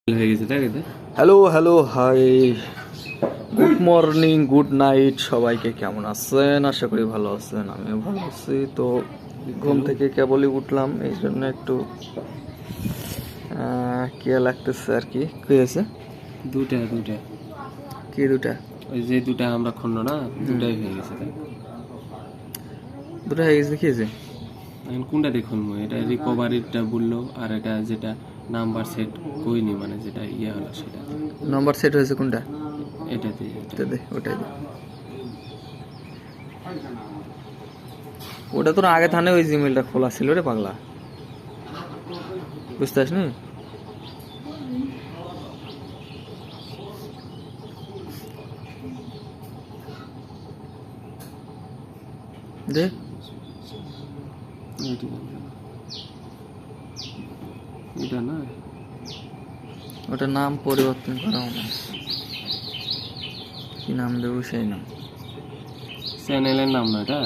Hello hello hi, good morning, good night, সবাইকে কেমন আছেন? আশা করি ভালো আছেন, আমিও ভালো আছি। তো ঘুম থেকে কেবলই উঠলাম, এই জন্য একটু কেয়া লাগতেছে আর কি। কি হয়েছে? দুটা কি দুটা? ওই যে দুটা আমরা খন্ড না, দুটাই হয়ে গেছে। দুটা হয়ে গেছে? কি হয়েছে? এখন কোনটা দেখুন, এটা রিকভারিটা বললো, আর এটা যেটা নাম্বার সেট কইনি, মানে যেটা ইয়ে হলো সেটা। নাম্বার সেট হয়েছে কোনটা? এটাতে দে, ওটাই দে। ওটা তোর আগে থানে ওই জিমেলটা খোলা ছিল রে পাগলা, বুঝতে পারিস নি? দে, এটা না, ওটা নাম পরিবর্তন করা হবে। কি নাম দেবো সেই নাম? চ্যানেলের নাম না এটা।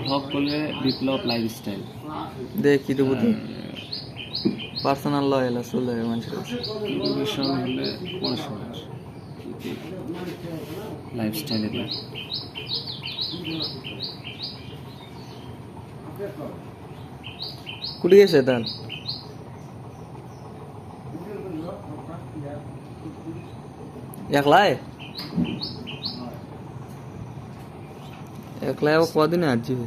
ব্লগ করলে বিপ্লব লাইফস্টাইল। দে, কি দেবো? পার্সোনাল লয়েল চলে যাবে মানুষের কাছে। এডুকেশন হলে পড়াশোনার লাইফস্টাইলে দিই। কুড়ি গেছে তার একলাই একলাই কদিনে আসবে?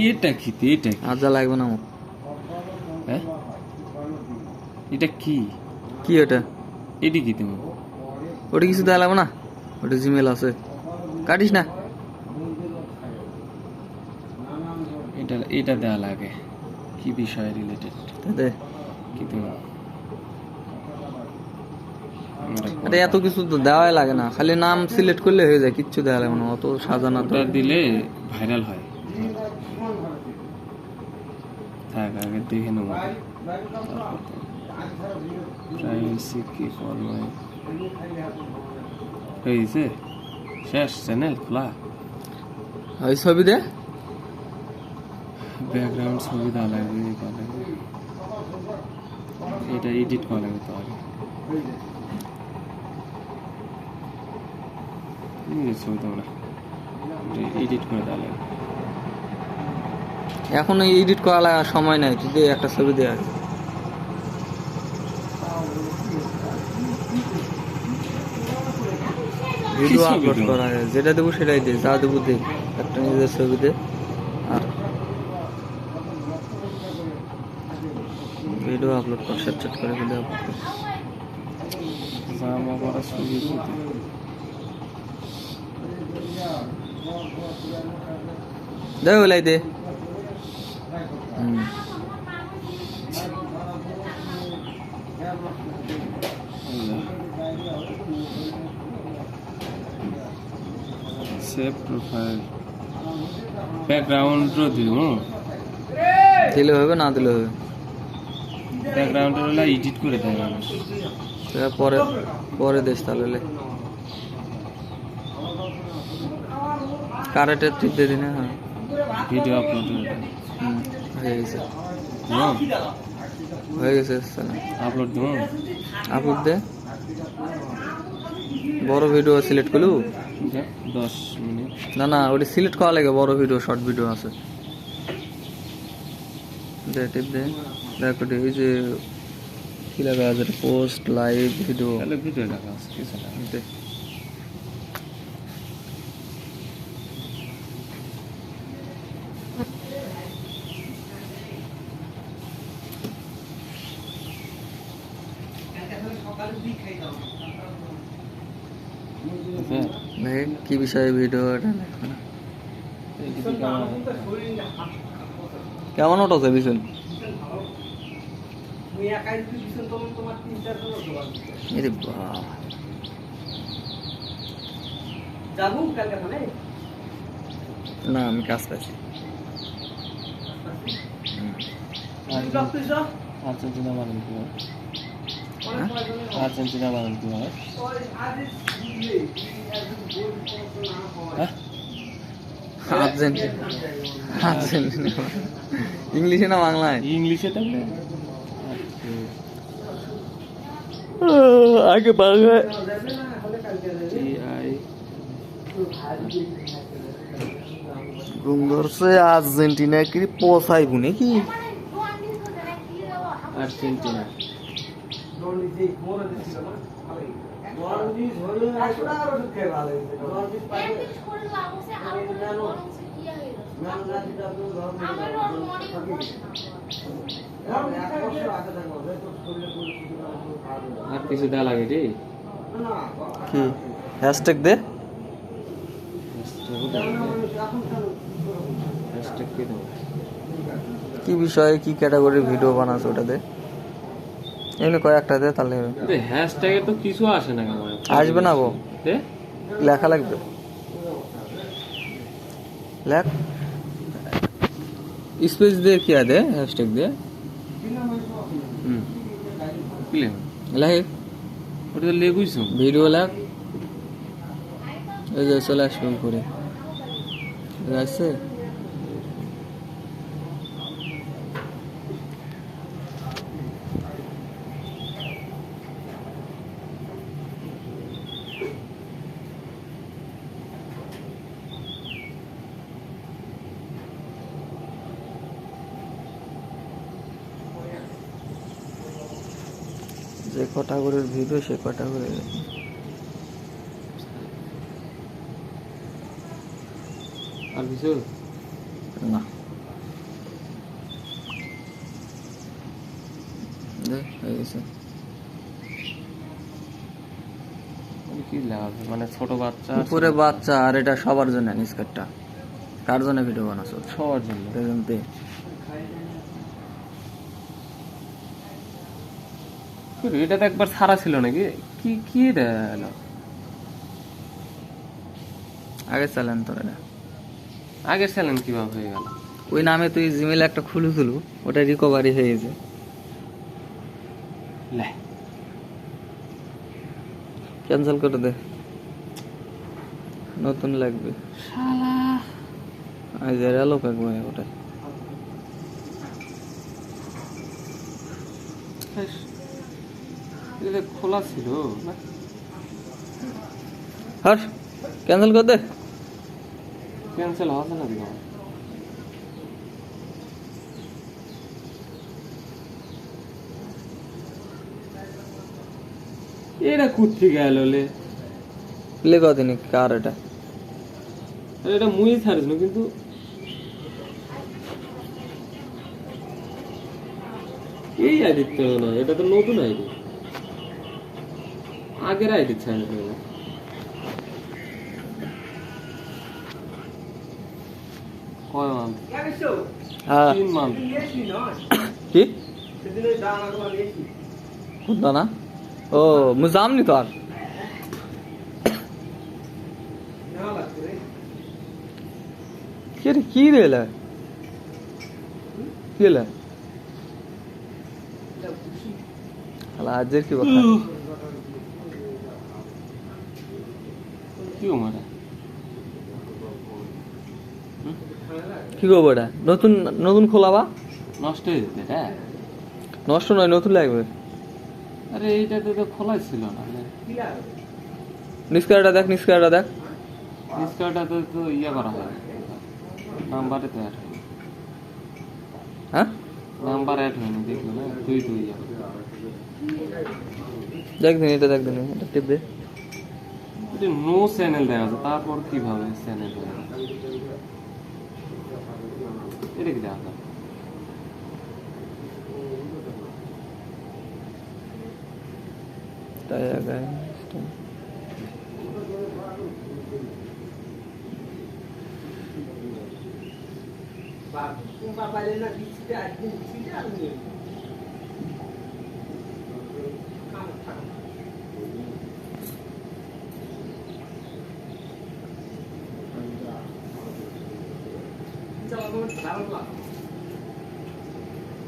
এটা কি? এটা কি? আজা লাগবে না আমার। হ্যাঁ, এটা কি? কি ওটা? এটি কি তোমার? ওটা কিছু দেওয়া লাগবে না, ওটা জিমেল আছে, কাটিস না। এটা দেওয়া লাগে কি বিষয় রিলেটেড? দে, কি তোমার? আরে এত কিছু তো দেওয়াই লাগে না, খালি নাম সিলেক্ট করলে হয়ে যায়, কিচ্ছু দেওয়া লাগবে না, অত সাজানো। ওটা দিলে ভাইরাল হয়। থাক, আগে দেখে নেবো। প্রাইভেসি কি ফরমাই হয়েছে? শেষ? চ্যানেল খোলা? ওই ছবি দে, ব্যাকগ্রাউন্ড ছবি দেওয়া লাগবে। এটা এডিট করা লাগবে তো আগে। ছবি তোমরা এডিট করে দেওয়া লাগবে। এখন এডিট করা লাগার সময় নাই, তুই দে একটা ছবি দে আগে। ভিডিও আপলোড করা আগে, যেটা দেবো সেটাই দে, যা দেবো দে, একটা নিজের ছবি দে। আর ভিডিও আপলোড কর, সেট করে ভিডিও আপলোড কর। জামা পরা ছবি দে, ওলাই দে। সেভ প্রোফাইল ব্যাকগ্রাউন্ড দিব, দিলে হবে, না দিলে হবে। ব্যাকগ্রাউন্ড হলে এডিট করে দেয় মানুষ। পরে পরে দেশ তাহলে কারেন্টের টিপ দিয়ে দিন। হ্যাঁ, ভিডিও আপলোড হয়ে গেছে, হয়ে গেছে। আপলোড দেবো, আপলোড দে। বড় ভিডিও সিলেক্ট করলু? 10 মিনিট না না, ওটা সিলেক্ট করা লাগে, বড় ভিডিও শর্ট ভিডিও আছে। দে, টিপ দে, দেখ ওটা এই যে কি লাগা আছে, পোস্ট লাইভ ভিডিও। তাহলে ভিডিও লাগা আছে কিছু না। দে, দেখ কি বিষয়ে ভিডিও এটা লেখো না। কেমন ওঠা বিশাল? আরে বাহ, না আমি কাজ পাইছি। আচ্ছা, আর্জেন্টিনা বানান কি হয়? হ্যাঁ? আর্জেন্টিনা আর্জেন্টিনা ইংলিশে না বাংলায়? ইংলিশে থাকলে আগে বাংলায় TI ঘুম ধরছে আর্জেন্টিনা কি পোসাইব নাকি? আর্জেন্টিনা আর কিছু দেওয়া লাগে রে কি হ্যাশট্যাগ দে। কি বিষয়ে কি ক্যাটাগরির ভিডিও বানাস ওটা দে, এমনি কয়েকটা দে তাহলে হবে। হ্যাশট্যাগে তো কিছু আসে না আমার আসবে না গো, এ লেখা লাগবে, লেখ স্পেস দে কি দে হ্যাশট্যাগ দে কি লেখ লেখ ওটা তো লেগুইছ ভিডিও লেখ, এই যে চলে আসবে করে আসছে। যে ক্যাটাগরির ভিডিও সে ক্যাটাগরি আর কিছু না দে হয়ে গেছে। কি লেখা আছে? মানে ছোট বাচ্চা উপরে বাচ্চা আর এটা সবার জন্য নিষ্কারটা কার জন্য ভিডিও বানাছো? সবার জন্য দেখতে এটা তো একবার ছাড়া ছিল নাকি? কি কি রে এলো? আগে চালান তোর এটা আগের চ্যালেঞ্জ কিভাবে হয়ে গেল? ওই নামে তুই জিমেলে একটা খুলেছিল, ওটা রিকভারি হয়ে গেছে। লে ক্যান্সেল করে দে, নতুন লাগবে। শালা আজ লোক একবার ওটা এটা খোলা ছিল না? হট ক্যান্সেল করে দে। ক্যান্সেল হবে না দিকে এটা কুত্তি গেল লে প্লে করে দিনি কার এটা? এটা মুই ছাড়িস না কিন্তু এই আইডি তো না, এটা তো নতুন আইডি, আগের আইডি ছাড়িস না। কয় মান্থ? হ্যাঁ 3 মান্থ। কি কোনটা না? ও মু যামনি তো আর কি রে কি রে এলা কি এলা আলা আজের কি কথা কি মারা কি গো বড়া নতুন নতুন খোলাবা? নষ্ট হয়ে যেতে এটা? নষ্ট নয়, নতুন লাগবে। আরে এইটা তো খোলাই ছিল না, নিষ্কারটা দেখ, নিষ্কারটা দেখ। ডিসকাউন্টটা তো ইয়ে করা হয়, নাম্বারে তো অ্যাড হয়নি, হ্যাঁ নাম্বার অ্যাড হয়নি, দেখলো না তুই ইয়ে দেখ দিন, এটা দেখ দিন, এটা টিপ দে। এটা নো চ্যানেল দেখা আছে, তারপর কিভাবে চ্যানেল হয়ে গেল? এটা কি দেখা যায়? তাই আগে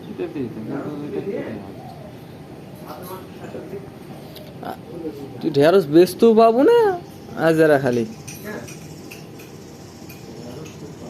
এটা দিতে কিন্তু এটা কি দেখা যায়? তুই ঢেঁড়স বেচতেও পাবো না আর যারা খালি